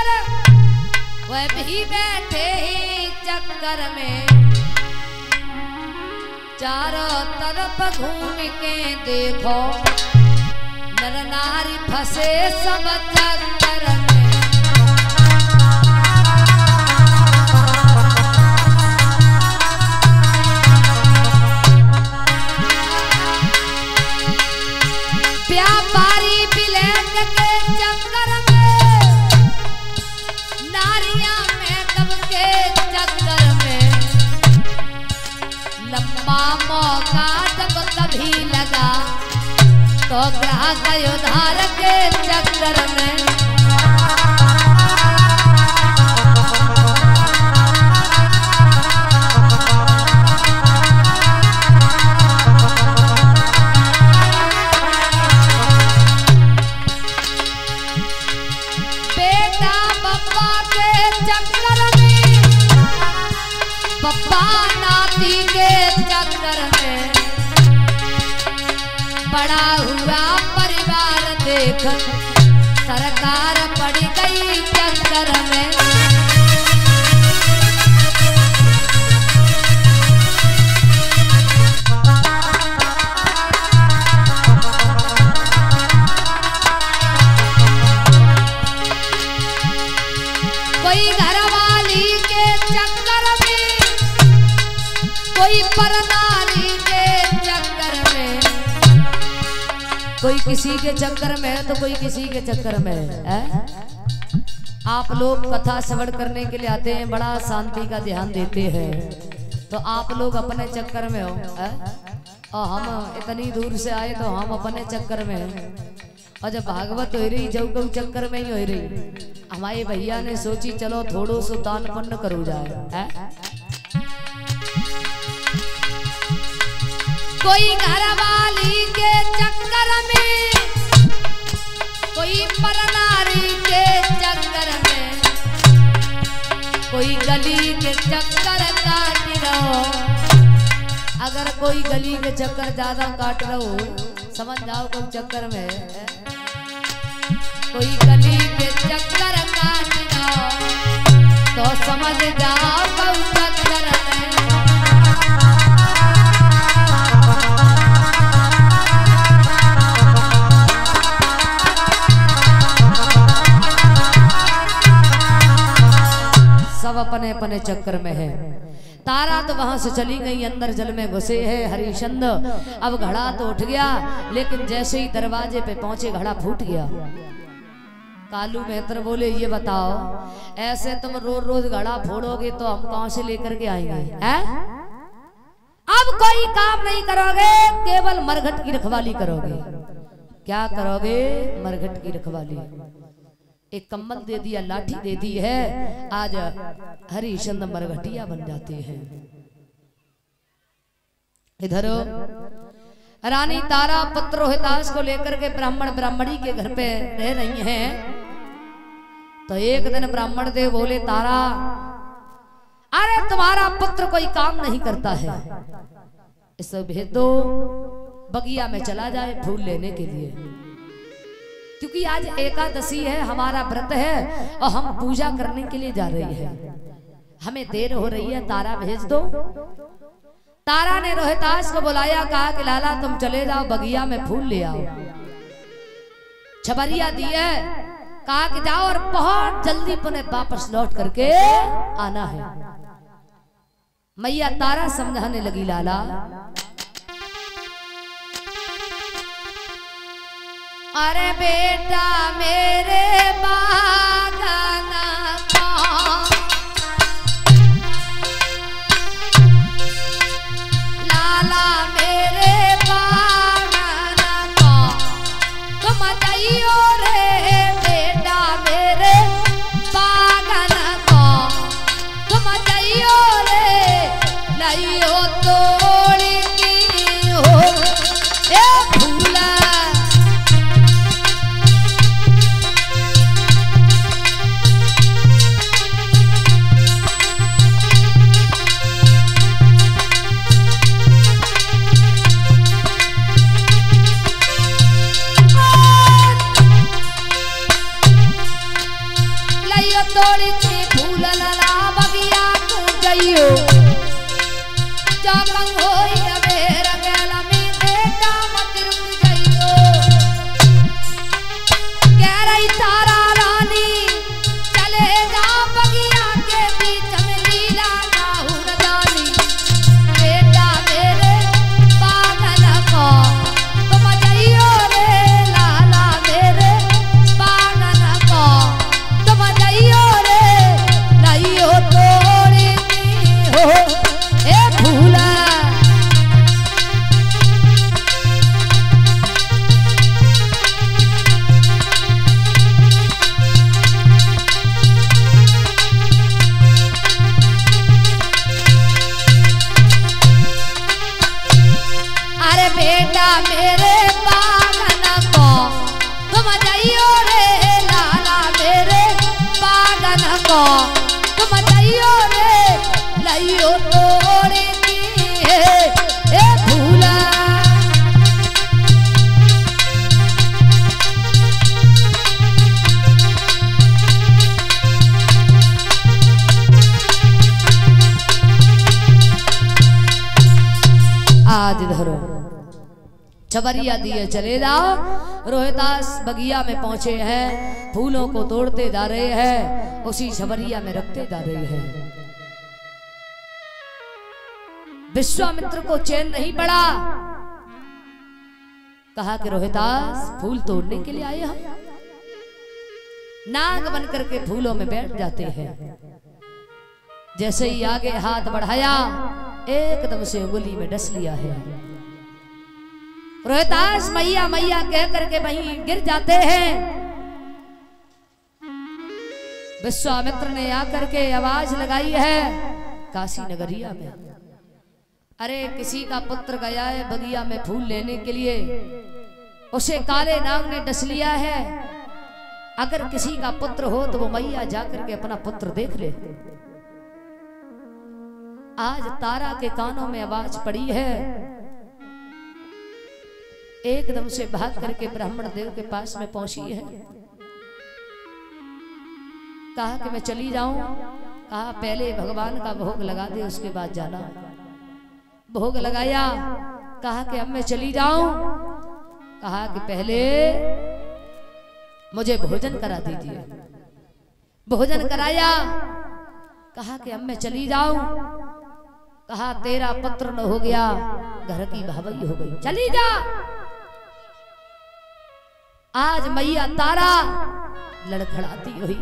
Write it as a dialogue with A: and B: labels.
A: पर वह भी बैठे ही चक्कर में, चारों तरफ घूम के देखो नर नारी फंसे सब चक्कर में। व्यापारी ब्लैक के चक्कर में, नारियां मेकअप के चक्कर में, लंबा मौका जब कभी लगा तो ग्राहक उधार के चक्कर में। पप्पा नाती के चक्कर में, बड़ा हुआ परिवार देख सरकार पड़ गई चक्कर में। कोई घरवाली के चक्कर में, कोई परनारी के चक्कर में, कोई किसी के चक्कर में है तो कोई किसी के चक्कर में है। आप लोग कथा श्रवण करने के लिए आते हैं, बड़ा शांति का ध्यान देते हैं, तो आप लोग अपने चक्कर में हो है? और हम इतनी दूर से आए तो हम अपने चक्कर में हैं। और जब भागवत हो रही जब कोई चक्कर में ही हो रही, हमारे भैया ने सोची चलो थोड़ो सो दान पुण्य करो जाए है? कोई घरवाली के चक्कर में, कोई परनारी के चक्कर में, कोई गली के चक्कर काट रहो। अगर कोई गली के चक्कर ज्यादा काट रहो समझ जाओ कोई चक्कर में है। कोई गली के चक्कर काट रहो तो समझ जाओ कोई चक्कर में। सब अपने अपने चक्कर में है। तारा तो वहां से चली गई, अंदर जल में घुसे है हरिश्चंद्र। अब घड़ा तो उठ गया, लेकिन जैसे ही दरवाजे पे पहुंचे घड़ा फूट गया। कालू मेहतर बोले ये बताओ, ऐसे तुम रोज रोज घड़ा फोड़ोगे तो हम कहां से लेकर के आएंगे हैं? अब कोई काम नहीं करोगे, केवल मरघट की रखवाली करोगे। क्या करोगे? मरघट की रखवाली। एक कम्बल दे दिया, लाठी दे दी है, आज हरिश्चंद्र मरघटिया बन जाते हैं। इधर रानी तारा पुत्र रोहितास को लेकर के ब्राह्मण ब्राह्मणी के घर पे रह रही हैं। तो एक दिन ब्राह्मण देव बोले तारा, अरे तुम्हारा पुत्र कोई काम नहीं करता है, इसे भेज दो बगिया में चला जाए फूल लेने के लिए, क्योंकि आज एकादशी है, हमारा व्रत है और हम पूजा करने के लिए जा रही है, हमें देर हो रही है, तारा भेज दो। तारा ने रोहितास को बुलाया, कहा कि लाला तुम चले जाओ बगिया में फूल ले आओ। छबरिया दी है, कहा कि जाओ और बहुत जल्दी पुनः वापस लौट करके आना है। मैया तारा समझाने लगी, लाला अरे बेटा मेरे बागाना लाला मेरे बागाना को तुम जाइयो रे, बेटा मेरे बागाना को तुम जाइयो रे, लाइयो तोड़ की हो ए फूला तोड़ी के फूल लला बगिया को जइयो जागम होई अबेर गेला में बेटा मत रुक जइयो कह रही तारा रानी चलेगा बगिया के बीच में लीला काहू न जानी बेटा मेरे पागल को तुम जइयो रे लाला मेरे पागल को तुम जइयो रे लइयो तोड़ी हो ए फूला अरे बेटा मेरे पागल को तुम जइयो रे लाला मेरे पागल को तुम जइयो रे लइयो तोड़ी ए फूला आज धरो छबरिया दिए चले जाओ। रोहितास बगिया में पहुंचे हैं, फूलों को तोड़ते जा रहे हैं, उसी छबरिया में रखते जा रहे हैं। विश्वामित्र को चैन नहीं पड़ा, कहा कि रोहितास फूल तोड़ने के लिए आए हम। नाग बन करके फूलों में बैठ जाते हैं। जैसे ही आगे हाथ बढ़ाया एकदम से उंगली में डस लिया है। रोहितास मैया मैया कह करके वहीं गिर जाते हैं। विश्वामित्र ने आकर के आवाज लगाई है काशी नगरिया में, अरे किसी का पुत्र गया है बगिया में फूल लेने के लिए, उसे काले नाग ने डस लिया है। अगर किसी का पुत्र हो तो वो मैया जाकर के अपना पुत्र देख ले। आज तारा के कानों में आवाज पड़ी है, एकदम से भाग करके ब्राह्मण देव के पास में पहुंची है। कहा कि मैं चली जाऊं, कहा पहले भगवान का भोग लगा दे उसके बाद जाना। भोग लगाया, कहा कि अब मैं चली जाऊं, कहा कि पहले मुझे भोजन करा दीजिए। भोजन कराया, कहा कि अब मैं चली जाऊं, कहा तेरा पुत्र न हो गया घर की भावई हो गई, चली जा। आज मैया तारा लड़खड़ाती हुई